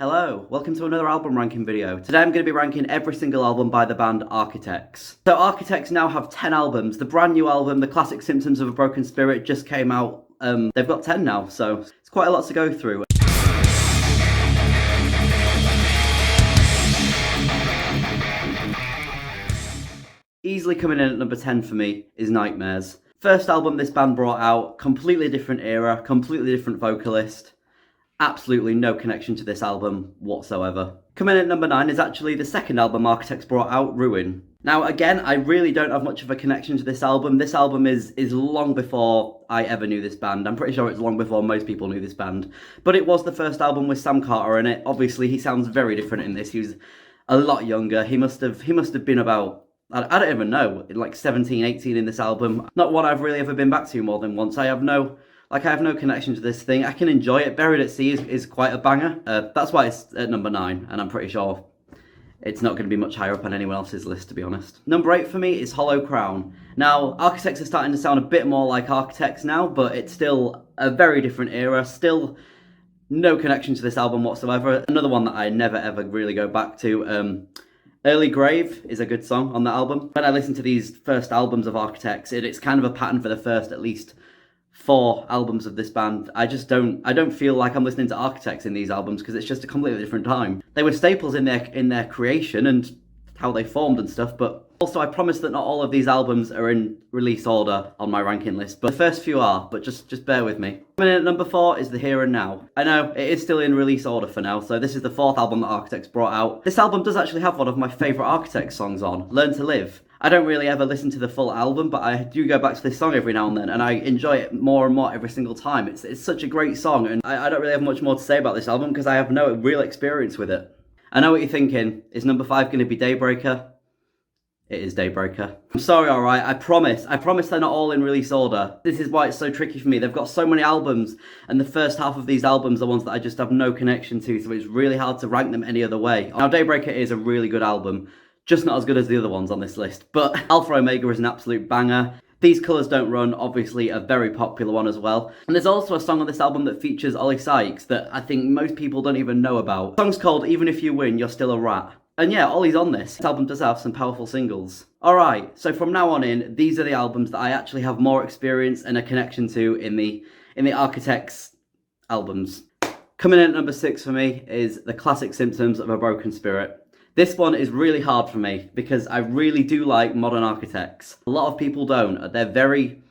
Hello, welcome to another album ranking video. Today I'm going to be ranking every single album by the band Architects. So Architects now have 10 albums. The brand new album, The Classic Symptoms of a Broken Spirit, just came out. They've got 10 now, so it's quite a lot to go through. Easily coming in at number 10 for me is Nightmares. First album this band brought out, completely different era, completely different vocalist. Absolutely no connection to this album whatsoever. Coming in at number 9 is actually the second album Architects brought out, Ruin. Now again, I really don't have much of a connection to this album. This album is long before I ever knew this band. I'm pretty sure it's long before most people knew this band. But it was the first album with Sam Carter in it. Obviously he sounds very different in this. He was a lot younger. He must have been about, I don't even know, like 17, 18 in this album. Not one I've really ever been back to more than once. I have no connection to this thing. I can enjoy it. Buried at Sea is quite a banger. That's why it's at number 9, and I'm pretty sure it's not going to be much higher up on anyone else's list, to be honest. Number 8 for me is Hollow Crown. Now, Architects are starting to sound a bit more like Architects now, but it's still a very different era. Still no connection to this album whatsoever. Another one that I never ever really go back to. Early Grave is a good song on the album. When I listen to these first albums of Architects, it's kind of a pattern for the first at least 4 albums of this band. I don't feel like I'm listening to Architects in these albums because it's just a completely different time. They were staples in their creation and how they formed and stuff, but also I promise that not all of these albums are in release order on my ranking list, but the first few are, but just bear with me. Coming in at number 4 is The Here and Now. I know, it is still in release order for now, so this is the 4th album that Architects brought out. This album does actually have one of my favourite Architects songs on, Learn to Live. I don't really ever listen to the full album, but I do go back to this song every now and then, and I enjoy it more and more every single time. It's such a great song, and I don't really have much more to say about this album because I have no real experience with it. I know what you're thinking. Is number 5 going to be Daybreaker? It is Daybreaker. I'm sorry, alright, I promise they're not all in release order. This is why it's so tricky for me. They've got so many albums, and the first half of these albums are ones that I just have no connection to, so it's really hard to rank them any other way. Now, Daybreaker is a really good album, just not as good as the other ones on this list, but Alpha Omega is an absolute banger. These Colours Don't Run, obviously a very popular one as well. And there's also a song on this album that features Ollie Sykes that I think most people don't even know about. The song's called Even If You Win, You're Still a Rat. And yeah, Ollie's on this. This album does have some powerful singles. Alright, so from now on in, these are the albums that I actually have more experience and a connection to in the Architects albums. Coming in at number 6 for me is The Classic Symptoms of a Broken Spirit. This one is really hard for me because I really do like modern Architects. A lot of people don't. They're very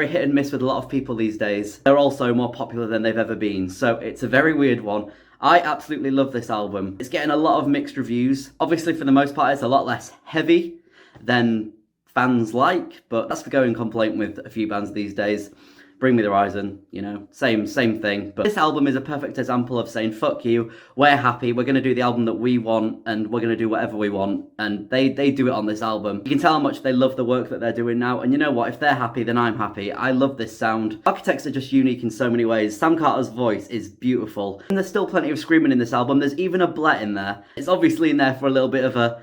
hit and miss with a lot of people these days. They're also more popular than they've ever been, so it's a very weird one. I absolutely love this album. It's getting a lot of mixed reviews. Obviously, for the most part, it's a lot less heavy than fans like, but that's the going complaint with a few bands these days. Bring Me the Horizon, you know, same thing. But this album is a perfect example of saying, fuck you, we're happy, we're going to do the album that we want, and we're going to do whatever we want. And they do it on this album. You can tell how much they love the work that they're doing now. And you know what, if they're happy, then I'm happy. I love this sound. Architects are just unique in so many ways. Sam Carter's voice is beautiful. And there's still plenty of screaming in this album. There's even a blet in there. It's obviously in there for a little bit of a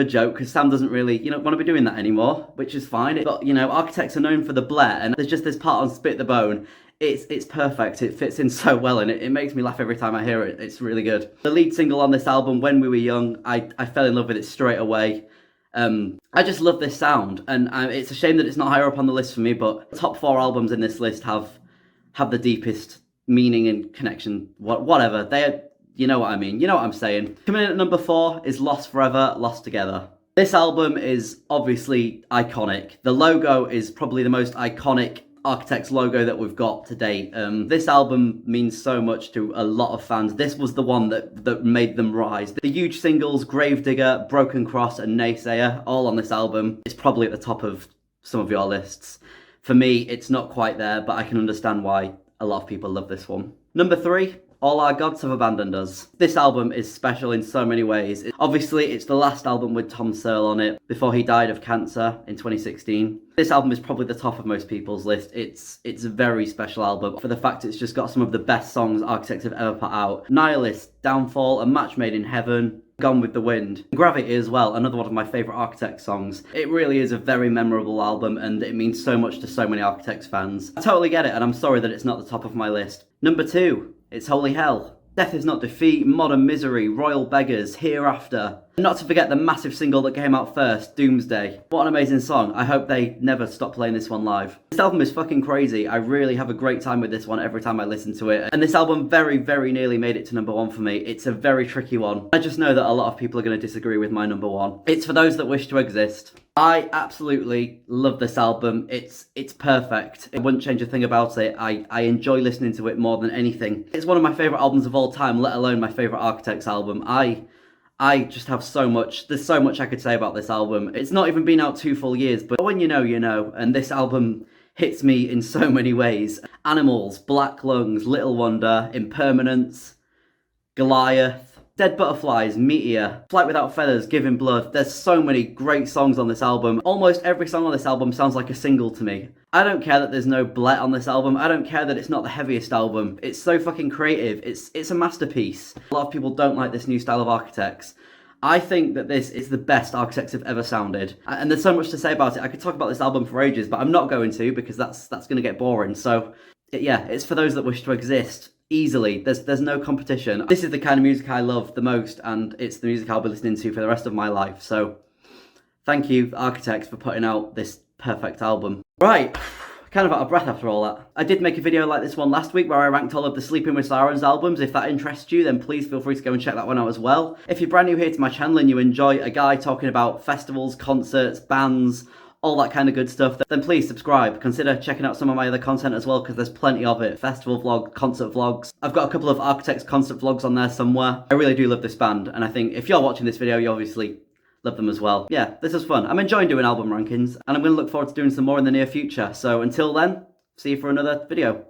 joke, because Sam doesn't really, want to be doing that anymore, which is fine. But, Architects are known for the blet, and there's just this part on Spit the Bone. It's perfect. It fits in so well, and it makes me laugh every time I hear it. It's really good. The lead single on this album, When We Were Young, I fell in love with it straight away. I just love this sound, and it's a shame that it's not higher up on the list for me, but the top 4 albums in this list have the deepest meaning and connection, whatever. You know what I mean. You know what I'm saying. Coming in at number 4 is Lost Forever, Lost Together. This album is obviously iconic. The logo is probably the most iconic Architects logo that we've got to date. This album means so much to a lot of fans. This was the one that made them rise. The huge singles, Gravedigger, Broken Cross, and Naysayer, all on this album. It's probably at the top of some of your lists. For me, it's not quite there, but I can understand why a lot of people love this one. Number 3, All Our Gods Have Abandoned Us. This album is special in so many ways. Obviously, it's the last album with Tom Searle on it before he died of cancer in 2016. This album is probably the top of most people's list. It's a very special album for the fact it's just got some of the best songs Architects have ever put out. Nihilist, Downfall, A Match Made in Heaven, Gone with the Wind. Gravity as well, another one of my favourite Architects songs. It really is a very memorable album, and it means so much to so many Architects fans. I totally get it, and I'm sorry that it's not the top of my list. Number 2, it's Holy Hell. Death Is Not Defeat, Modern Misery, Royal Beggars, Hereafter. And not to forget the massive single that came out first, Doomsday. What an amazing song. I hope they never stop playing this one live. This album is fucking crazy. I really have a great time with this one every time I listen to it. And this album very, very nearly made it to number one for me. It's a very tricky one. I just know that a lot of people are going to disagree with my number one. It's For Those That Wish to Exist. I absolutely love this album. It's perfect. I wouldn't change a thing about it. I enjoy listening to it more than anything. It's one of my favourite albums of all time, let alone my favourite Architects album. I just have so much, there's so much I could say about this album. It's not even been out 2 full years, but when you know, you know. And this album hits me in so many ways. Animals, Black Lungs, Little Wonder, Impermanence, Goliath, Dead Butterflies, Meteor, Flight Without Feathers, Giving Blood. There's so many great songs on this album. Almost every song on this album sounds like a single to me. I don't care that there's no Blet on this album. I don't care that it's not the heaviest album. It's so fucking creative. It's a masterpiece. A lot of people don't like this new style of Architects. I think that this is the best Architects have ever sounded. And there's so much to say about it. I could talk about this album for ages, but I'm not going to because that's going to get boring. So, yeah, it's For Those That Wish to Exist. Easily. There's no competition. This is the kind of music I love the most, and it's the music I'll be listening to for the rest of my life. So, thank you, Architects, for putting out this perfect album. Right, kind of out of breath after all that. I did make a video like this one last week where I ranked all of the Sleeping with Sirens albums. If that interests you, then please feel free to go and check that one out as well. If you're brand new here to my channel and you enjoy a guy talking about festivals, concerts, bands, all that kind of good stuff, then please subscribe. Consider checking out some of my other content as well, because there's plenty of it. Festival vlog, concert vlogs. I've got a couple of Architects concert vlogs on there somewhere. I really do love this band, and I think if you're watching this video, you obviously love them as well. Yeah, this is fun. I'm enjoying doing album rankings, and I'm going to look forward to doing some more in the near future. So until then, see you for another video.